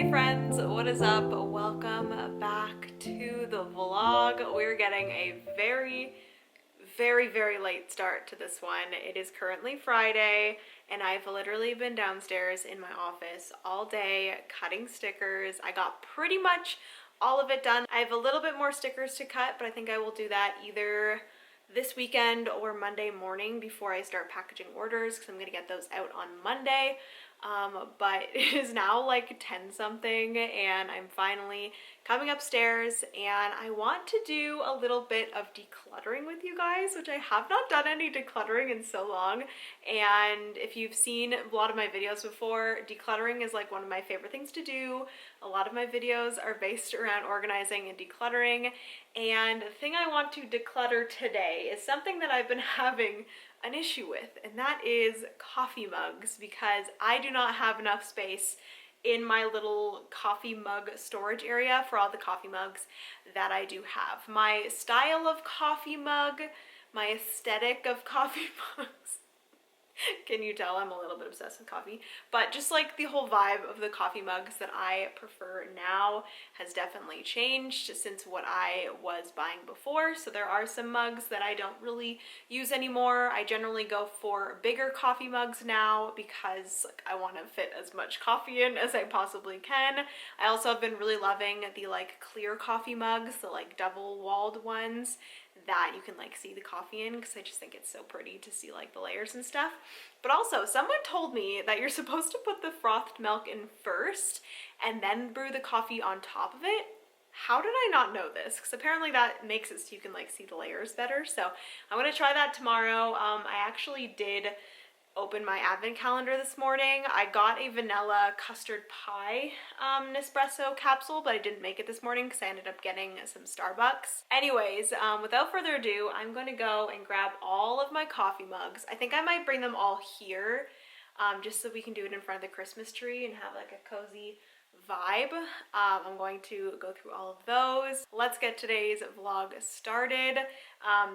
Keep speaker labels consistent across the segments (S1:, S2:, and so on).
S1: Hey friends, what is up? Welcome back to the vlog. We're getting a very late start to this one. It is currently Friday and I've literally been downstairs in my office all day cutting stickers. I got pretty much all of it done. I have a little bit more stickers to cut, but I think I will do that either this weekend or Monday morning before I start packaging orders, because I'm gonna get those out on Monday. But it is now like 10 something and I'm finally coming upstairs and I want to do a little bit of decluttering with you guys, which I have not done any decluttering in so long. And if you've seen a lot of my videos before, decluttering is like one of my favorite things to do. A lot of my videos are based around organizing and decluttering. And the thing I want to declutter today is something that I've been having an issue with, and that is coffee mugs, because I do not have enough space in my little coffee mug storage area for all the coffee mugs that I do have. My style of coffee mug, my aesthetic of coffee mugs, can you tell I'm a little bit obsessed with coffee? But just like the whole vibe of the coffee mugs that I prefer now has definitely changed since what I was buying before. So there are some mugs that I don't really use anymore. I generally go for bigger coffee mugs now because like, I want to fit as much coffee in as I possibly can. I also have been really loving the like clear coffee mugs, the like double-walled ones that you can like see the coffee in, because I just think it's so pretty to see like the layers and stuff. But also someone told me that you're supposed to put the frothed milk in first and then brew the coffee on top of it. How did I not know this? Because apparently that makes it so you can like see the layers better. So I'm gonna try that tomorrow. I actually did open my advent calendar this morning. I got a vanilla custard pie Nespresso capsule, but I didn't make it this morning because I ended up getting some Starbucks. Anyways, without further ado, I'm going to go and grab all of my coffee mugs. I think I might bring them all here just so we can do it in front of the Christmas tree and have like a cozy vibe. I'm going to go through all of those. Let's get today's vlog started.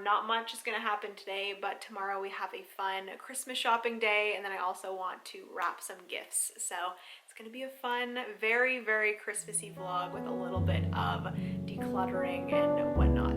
S1: Not much is going to happen today, but tomorrow we have a fun Christmas shopping day, and then I also want to wrap some gifts. So it's going to be a fun, very Christmassy vlog with a little bit of decluttering and whatnot.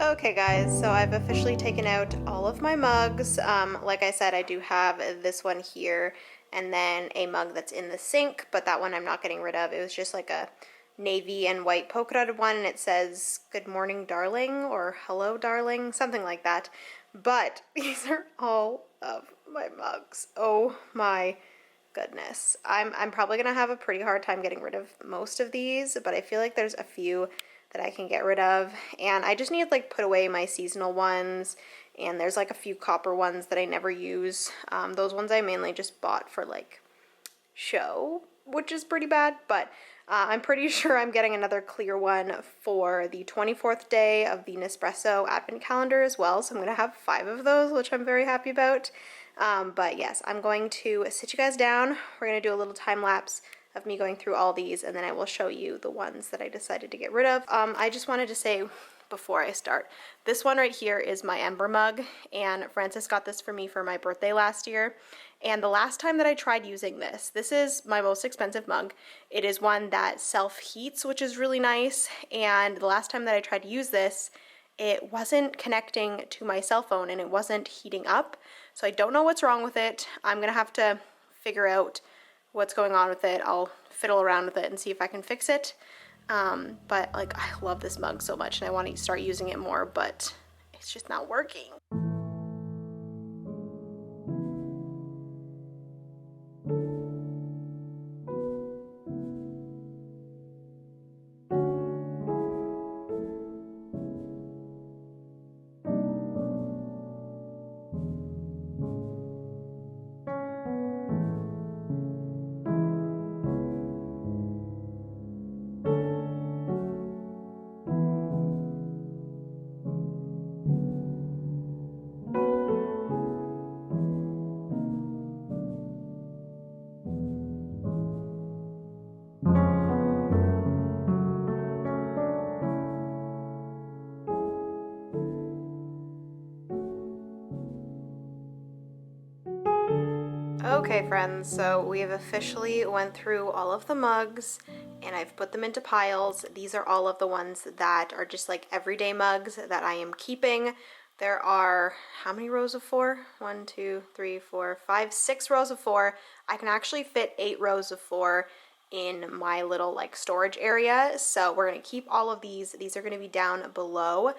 S1: Okay guys, so I've officially taken out all of my mugs. Like I said, I do have this one here and then a mug that's in the sink, but that one I'm not getting rid of. It was just like a navy and white polka dotted one, and it says good morning darling or hello darling, something like that. But these are all of my mugs. Oh my goodness. I'm probably gonna have a pretty hard time getting rid of most of these, but I feel like there's a few that I can get rid of, and I just need to like put away my seasonal ones, and there's like a few copper ones that I never use. Those ones I mainly just bought for like show, which is pretty bad, but I'm pretty sure I'm getting another clear one for the 24th day of the Nespresso advent calendar as well, so I'm gonna have 5 of those, which I'm very happy about. But yes, I'm going to sit you guys down. We're gonna do a little time lapse of me going through all these, and then I will show you the ones that I decided to get rid of. I just wanted to say before I start, this one right here is my Ember mug, and Francis got this for me for my birthday last year. And the last time that I tried using this is my most expensive mug. It is one that self-heats, which is really nice. And the last time that I tried to use this, it wasn't connecting to my cell phone and it wasn't heating up. So I don't know what's wrong with it. I'm gonna have to figure out what's going on with it. I'll fiddle around with it and see if I can fix it. But like, I love this mug so much and I want to start using it more, but it's just not working. Okay friends, so we have officially went through all of the mugs and I've put them into piles. These are all of the ones that are just like everyday mugs that I am keeping. There are, how many rows of 4? 1, 2, 3, 4, 5, 6 rows of 4. I can actually fit 8 rows of 4 in my little like storage area. So we're going to keep all of these. These are going to be down below.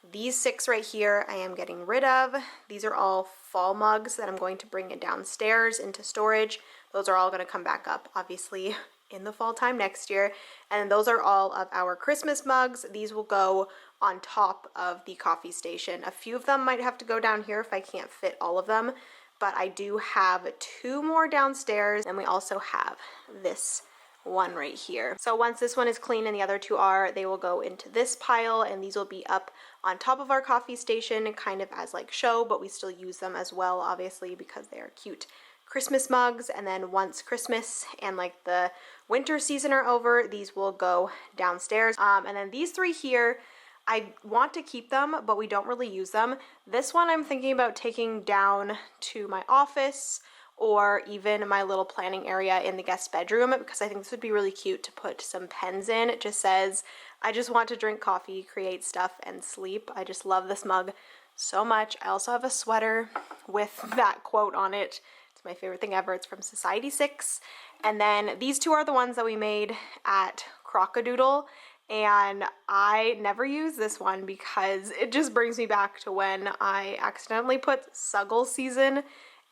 S1: These 6 right here I am getting rid of. These are all fall mugs that I'm going to bring it downstairs into storage. Those are all going to come back up obviously in the fall time next year. And those are all of our Christmas mugs. These will go on top of the coffee station. A few of them might have to go down here if I can't fit all of them, but I do have 2 more downstairs, and we also have this one right here. So once this one is clean and the other 2 are, they will go into this pile, and these will be up on top of our coffee station kind of as like show, but we still use them as well obviously because they are cute Christmas mugs. And then once Christmas and like the winter season are over, these will go downstairs. And then these 3 here, I want to keep them, but we don't really use them. This one I'm thinking about taking down to my office or even my little planning area in the guest bedroom, because I think this would be really cute to put some pens in. It just says, I just want to drink coffee, create stuff, and sleep. I just love this mug so much. I also have a sweater with that quote on it. It's my favorite thing ever. It's from Society 6. And then these 2 are the ones that we made at Crockadoodle. And I never use this one because it just brings me back to when I accidentally put Suggle Season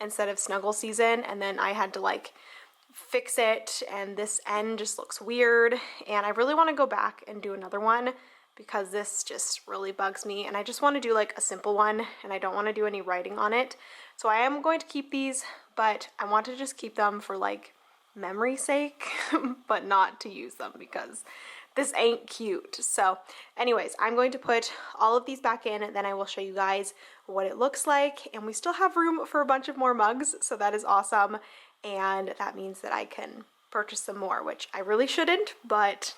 S1: instead of Snuggle Season, and then I had to like fix it, and this end just looks weird, and I really want to go back and do another one because this just really bugs me, and I just want to do like a simple one, and I don't want to do any writing on it. So I am going to keep these, but I want to just keep them for like memory's sake but not to use them because this ain't cute. So anyways, I'm going to put all of these back in, and then I will show you guys what it looks like. And we still have room for a bunch of more mugs, so that is awesome. And that means that I can purchase some more, which I really shouldn't, but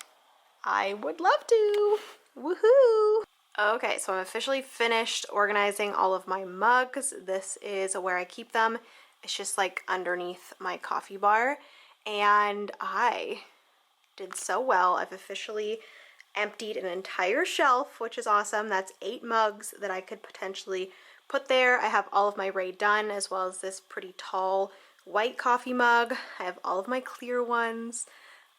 S1: I would love to. Woohoo! Okay, so I'm officially finished organizing all of my mugs. This is where I keep them. It's just like underneath my coffee bar, and I did so well. I've officially emptied an entire shelf, which is awesome. That's 8 mugs that I could potentially put there. I have all of my Ray done, as well as this pretty tall white coffee mug. I have all of my clear ones,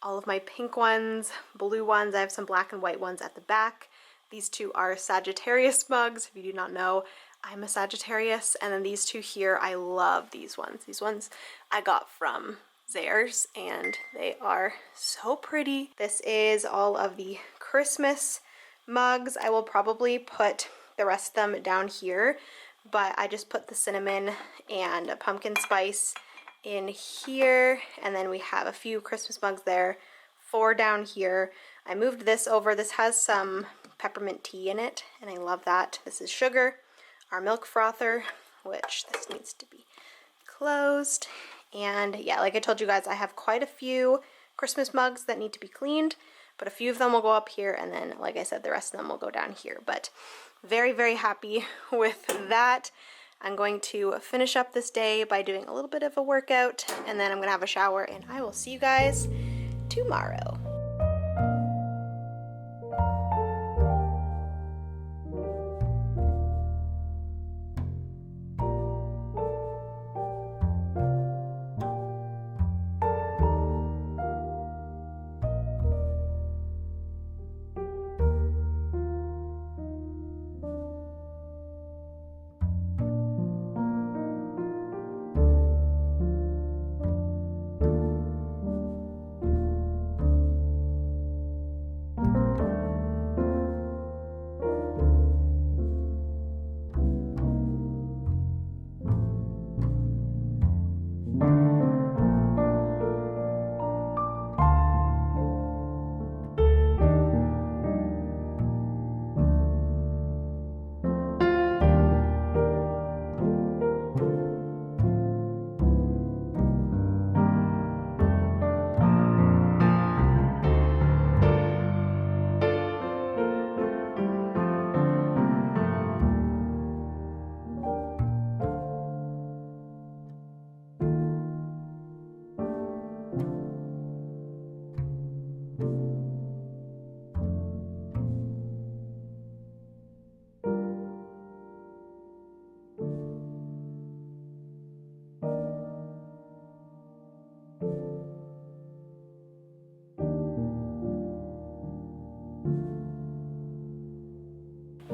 S1: all of my pink ones, blue ones. I have some black and white ones at the back. These 2 are Sagittarius mugs. If you do not know, I'm a Sagittarius. And then these 2 here, I love these ones. These ones I got from Zayres, and they are so pretty. This is all of the Christmas mugs. I will probably put the rest of them down here, but I just put the cinnamon and pumpkin spice in here, and then we have a few Christmas mugs there, 4 down here. I moved this over. This has some peppermint tea in it, and I love that. This is sugar, our milk frother, which this needs to be closed. And yeah, like I told you guys, I have quite a few Christmas mugs that need to be cleaned, but a few of them will go up here, and then like I said, the rest of them will go down here. But very, very happy with that. I'm going to finish up this day by doing a little bit of a workout, and then I'm gonna have a shower, and I will see you guys tomorrow.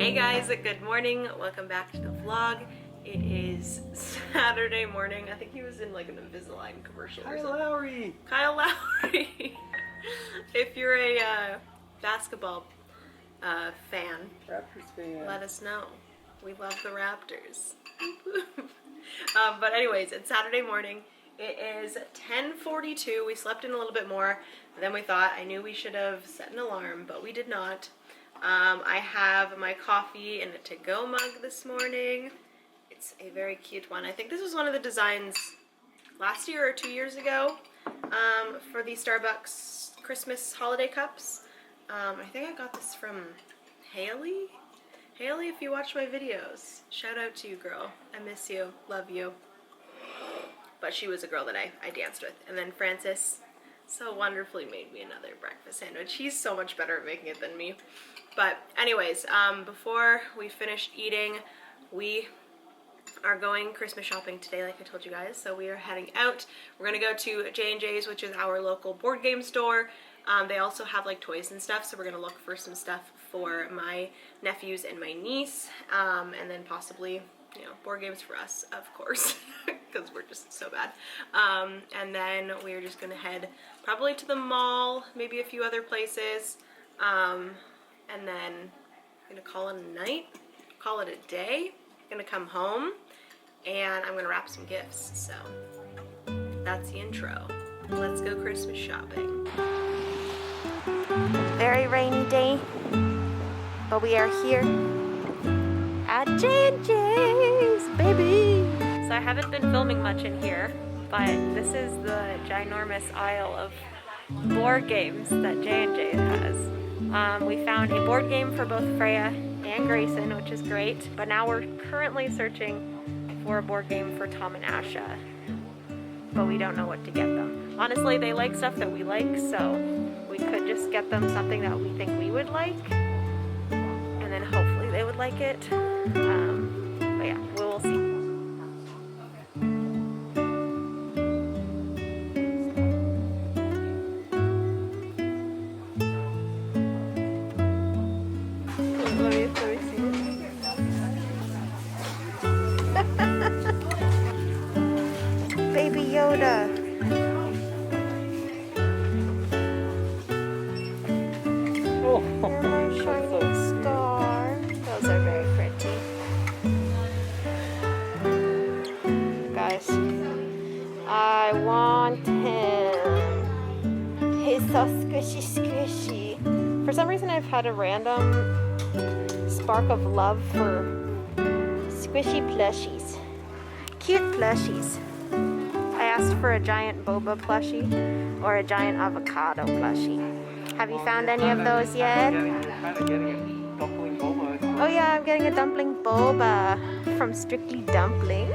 S1: Hey guys, good morning. Welcome back to the vlog. It is Saturday morning. I think he was in like an Invisalign commercial or something. Kyle Lowry. If you're a basketball fan,
S2: Raptors fan,
S1: let us know. We love the Raptors. But anyways, it's Saturday morning. It is 10:42. We slept in a little bit more than we thought. I knew we should have set an alarm, but we did not. I have my coffee in a to-go mug this morning. It's a very cute one. I think this was one of the designs last year or 2 years ago for the Starbucks Christmas holiday cups. I think I got this from Haley. Haley, if you watch my videos, shout out to you, girl. I miss you. Love you. But she was a girl that I danced with. And then Francis so wonderfully made me another breakfast sandwich. He's so much better at making it than me. But anyways, before we finish eating, we are going Christmas shopping today, like I told you guys. So we are heading out. We're gonna go to J&J's, which is our local board game store. They also have like toys and stuff, so we're gonna look for some stuff for my nephews and my niece, and then possibly, you know, board games for us, of course, because we're just so bad. And then we're just gonna head probably to the mall, maybe a few other places, and then I'm gonna call it a night, call it a day. I'm gonna come home and I'm gonna wrap some gifts. So that's the intro. Let's go Christmas shopping. Very rainy day, but we are here at J&J's, baby. So I haven't been filming much in here, but this is the ginormous aisle of board games that J&J has. We found a board game for both Freya and Grayson, which is great, but now we're currently searching for a board game for Tom and Asha, but we don't know what to get them. Honestly, they like stuff that we like, so we could just get them something that we think we would like, and then hopefully they would like it. But yeah, we will see. Baby Yoda.
S2: Oh,
S1: There's my shining star. Those are very pretty. Guys, I want him. He's so squishy squishy. For some reason I've had a random spark of love for squishy plushies. Cute plushies. I asked for a giant boba plushie or a giant avocado plushie. Have you found any of those yet?
S2: You're kind of getting a dumpling boba.
S1: Oh yeah, I'm getting a dumpling boba from Strictly Dumpling.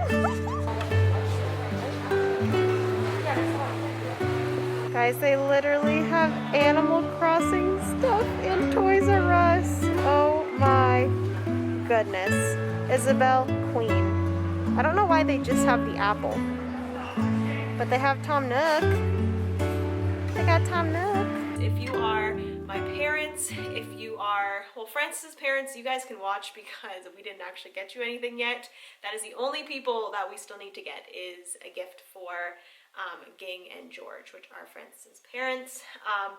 S1: Guys, they literally have Animal Crossing stuff in Toys R Us. Oh my goodness. Isabel Queen. I don't know why they just have the apple, but they have Tom Nook. They got Tom Nook. If you are my parents, if you are, well, Francis's parents, you guys can watch because we didn't actually get you anything yet. That is the only people that we still need to get is a gift for Ging and George, which are Francis's parents.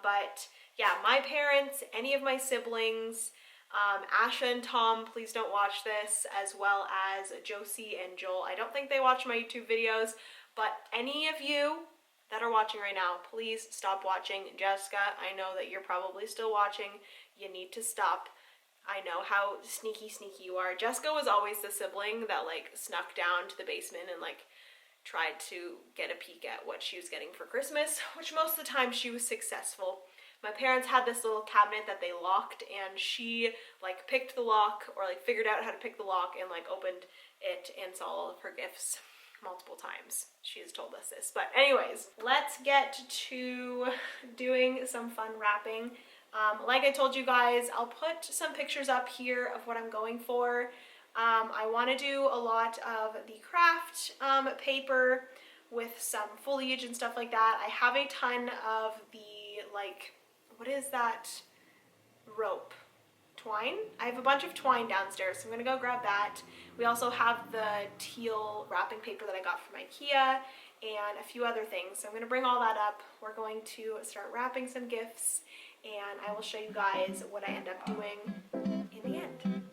S1: But yeah, my parents, any of my siblings, Asha and Tom, please don't watch this, as well as Josie and Joel. I don't think they watch my YouTube videos, but any of you that are watching right now, please stop watching. Jessica, I know that you're probably still watching. You need to stop. I know how sneaky you are. Jessica was always the sibling that like snuck down to the basement and like tried to get a peek at what she was getting for Christmas, which most of the time she was successful. My parents had this little cabinet that they locked, and she like picked the lock or like figured out how to pick the lock and like opened it and saw all of her gifts multiple times. She has told us this. But anyways, let's get to doing some fun wrapping. Like I told you guys, I'll put some pictures up here of what I'm going for. I want to do a lot of the craft paper with some foliage and stuff like that. I have a ton of the, like, what is that rope? twine. I have a bunch of twine downstairs, so I'm gonna go grab that. We also have the teal wrapping paper that I got from IKEA and a few other things. So I'm gonna bring all that up. We're going to start wrapping some gifts, and I will show you guys what I end up doing in the end.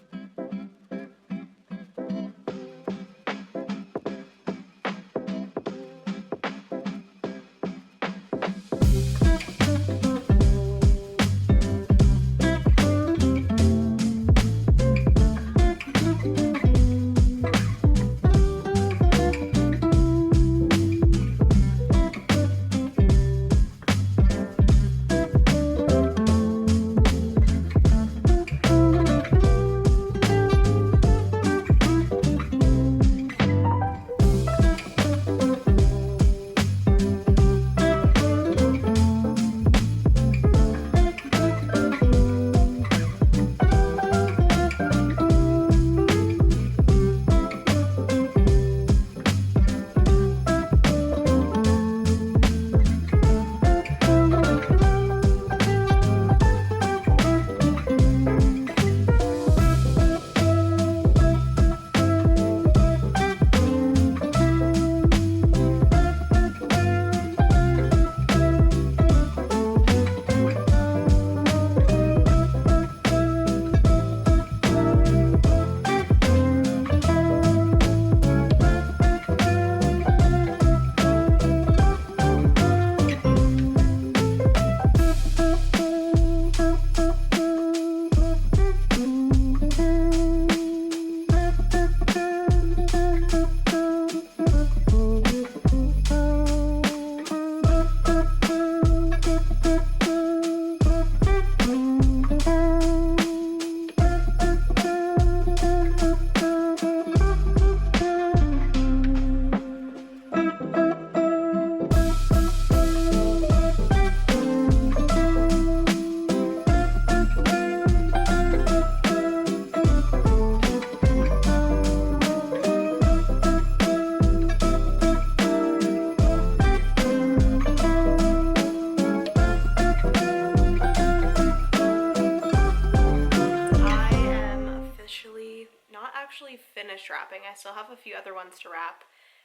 S1: Finished wrapping. I still have a few other ones to wrap,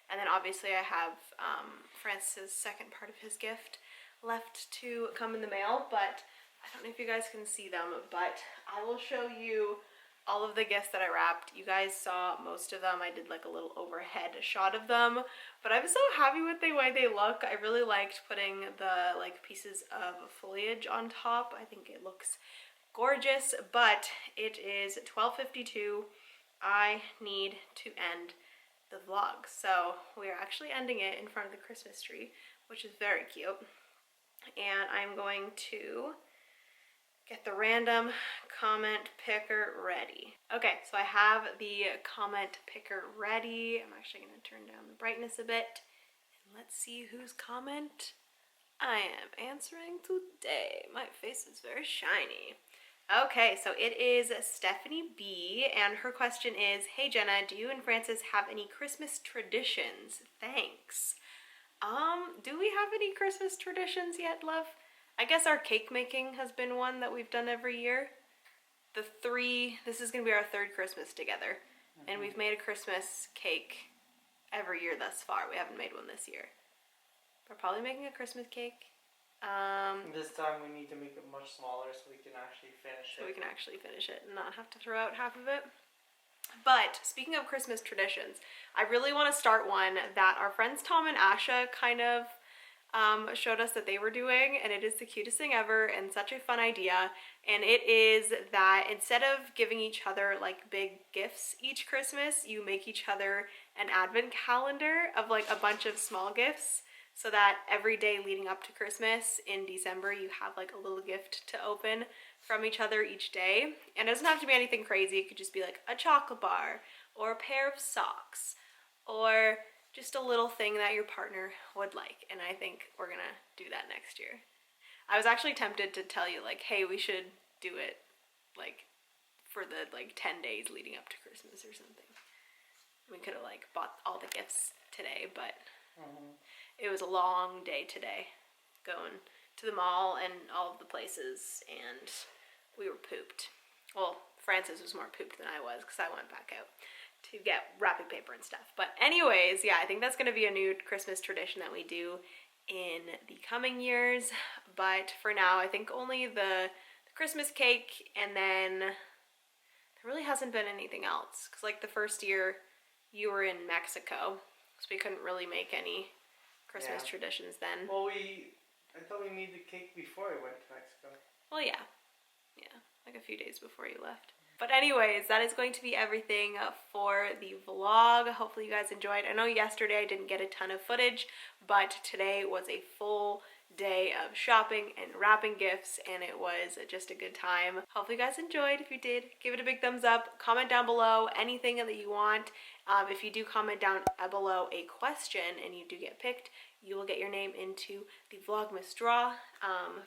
S1: and then obviously I have Francis's second part of his gift left to come in the mail, but I don't know if you guys can see them, but I will show you all of the gifts that I wrapped. You guys saw most of them. I did like a little overhead shot of them, but I'm so happy with the way they look. I really liked putting the like pieces of foliage on top. I think it looks gorgeous, but it is 12:52. I need to end the vlog, so we are actually ending it in front of the Christmas tree, which is very cute. And I'm going to get the random comment picker ready. Okay, so I have the comment picker ready. I'm actually going to turn down the brightness a bit, and let's see whose comment I am answering today. My face is very shiny. Okay, so it is Stephanie B, and her question is, hey Jenna, do you and Francis have any Christmas traditions? Thanks. Do we have any Christmas traditions yet, love? I guess our cake making has been one that we've done every year. This is gonna be our third Christmas together, and we've made a Christmas cake every year thus far. We haven't made one this year. We're probably making a Christmas cake.
S2: This time we need to make it much smaller so we can actually finish it.
S1: And not have to throw out half of it. But speaking of Christmas traditions, I really want to start one that our friends Tom and Asha kind of showed us that they were doing, and it is the cutest thing ever and such a fun idea. And it is that instead of giving each other like big gifts each Christmas, you make each other an advent calendar of like a bunch of small gifts, so that every day leading up to Christmas in December, you have like a little gift to open from each other each day. And it doesn't have to be anything crazy. It could just be like a chocolate bar or a pair of socks or just a little thing that your partner would like. And I think we're gonna do that next year. I was actually tempted to tell you like, hey, we should do it like for the like 10 days leading up to Christmas or something. We could have like bought all the gifts today, but it was a long day today, going to the mall and all of the places, and we were pooped. Well, Francis was more pooped than I was because I went back out to get wrapping paper and stuff. But anyways, yeah, I think that's going to be a new Christmas tradition that we do in the coming years. But for now, I think only the Christmas cake, and then there really hasn't been anything else. Because like the first year you were in Mexico, so we couldn't really make any Christmas traditions then.
S2: Well, I thought we made the cake before I went to Mexico.
S1: Well, yeah, like a few days before you left. But anyways, that is going to be everything for the vlog. Hopefully you guys enjoyed. I know yesterday I didn't get a ton of footage, but today was a full day of shopping and wrapping gifts, and it was just a good time. Hopefully you guys enjoyed. If you did, give it a big thumbs up. Comment down below anything that you want. If you do comment down below a question and you do get picked, you will get your name into the Vlogmas draw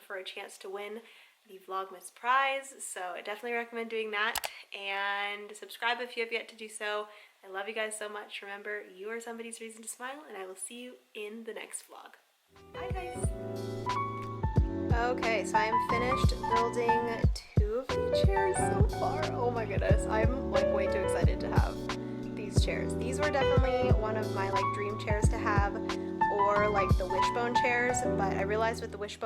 S1: for a chance to win the Vlogmas prize. So I definitely recommend doing that, and subscribe if you have yet to do so. I love you guys so much. Remember, you are somebody's reason to smile, and I will see you in the next vlog. Bye guys. Okay, so I am finished building 2 of the chairs so far. Oh my goodness, I'm like way too excited to have these chairs. These were definitely one of my like dream chairs to have, or like the wishbone chairs, but I realized with the wishbone